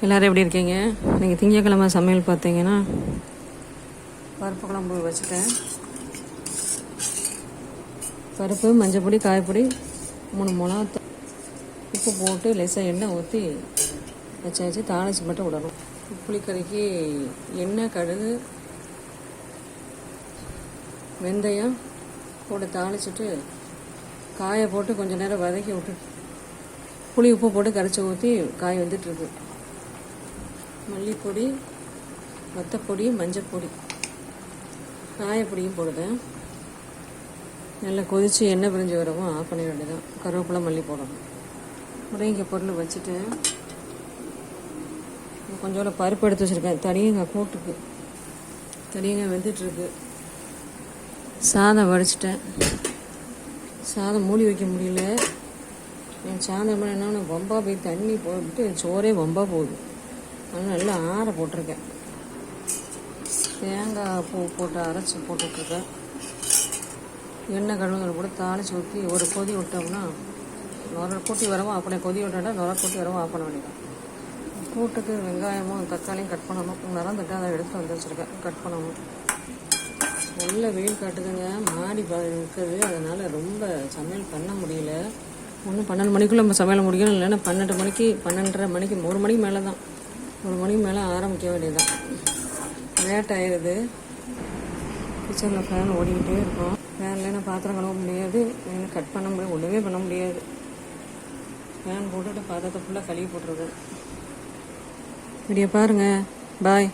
எல்லோரும் எப்படி இருக்கீங்க? நீங்கள் திங்கக்கிழமை சமையல் பார்த்தீங்கன்னா பருப்பு குழம்பு வச்சுட்டேன். பருப்பு, மஞ்சள் பொடி, காயப்பொடி, 3 மிளகா, உப்பு போட்டு லேசாக எண்ணெய் ஊற்றி வச்சாச்சு. தாளிச்சு மட்டும் விடணும். புளிக்கறிக்கு எண்ணெய், கடுகு, வெந்தயம் போட்டு தாளிச்சுட்டு காயை போட்டு கொஞ்சம் நேரம் வதக்கி விட்டு புளி உப்பு போட்டு கரைச்சி ஊற்றி காய் வந்துட்டுருக்கு. மல்லிப்பொடி, வத்தப்பொடி, மஞ்சள் பொடி, காயப்பொடியும் போடுதேன். நல்லா கொதித்து எண்ணெய் பிரிஞ்சு வரவும் ஆஃப் பண்ண வேண்டியதான். கருவேப்பிலை, மல்லி போடணும். முருங்கை பொருள் வச்சுட்டு கொஞ்சோட பருப்பு எடுத்து வச்சுருக்கேன். தடியங்காய் கூட்டுக்கு தடியங்காய் வெந்துட்டுருக்கு. சாதம் வடிச்சிட்டேன். சாதம் மூடி வைக்க முடியல. என் சாதம் என்னென்னு வம்பா போய் தண்ணி போட்டு சோறே வம்பா போகுது. அதனால் நல்லா ஆற போட்டிருக்கேன். தேங்காய் பூ போட்டு அரைச்சி போட்டுட்ருக்கேன். எண்ணெய் கழுவுகள் கூட தாளித்து ஊற்றி ஒரு கொதி விட்டோம்னா நுர கூட்டி வரவும் அப்படியே கொதி விட்டோம்னா நுர கூட்டி வரவும் ஆஃப் பண்ண வேண்டியதான். கூட்டுக்கு வெங்காயமும் தக்காளியும் கட் பண்ணணும். மறந்துட்டு அதை எடுத்து வந்து வச்சுருக்கேன். கட் பண்ணணும். நல்ல வெயில் காட்டுதுங்க. மாடி இருக்குது. அதனால் ரொம்ப சமையல் பண்ண முடியல. ஒன்று 12 மணிக்குள்ளே நம்ம சமையல் முடிக்கணும். இல்லைன்னா 12 மணிக்கு 12:30 மணிக்கு 1 மணிக்கு மேலே தான் 1 மணிக்கு மேலே ஆரம்பிக்க வேண்டியதுதான். லேட் ஆயிடுது. கிச்சனில் ஃபேன் ஓடிக்கிட்டே இருக்கும். ஃபேன் இல்லைன்னா பாத்திரம் கழுவ முடியாது. ஃபேன் கட் பண்ண முடியாது. ஒன்றுமே பண்ண முடியாது. ஃபேன் போட்டுட்டு பாத்திரத்தை ஃபுல்லாக கழுவி போட்டுருது. இப்படியே பாருங்கள். பாய்.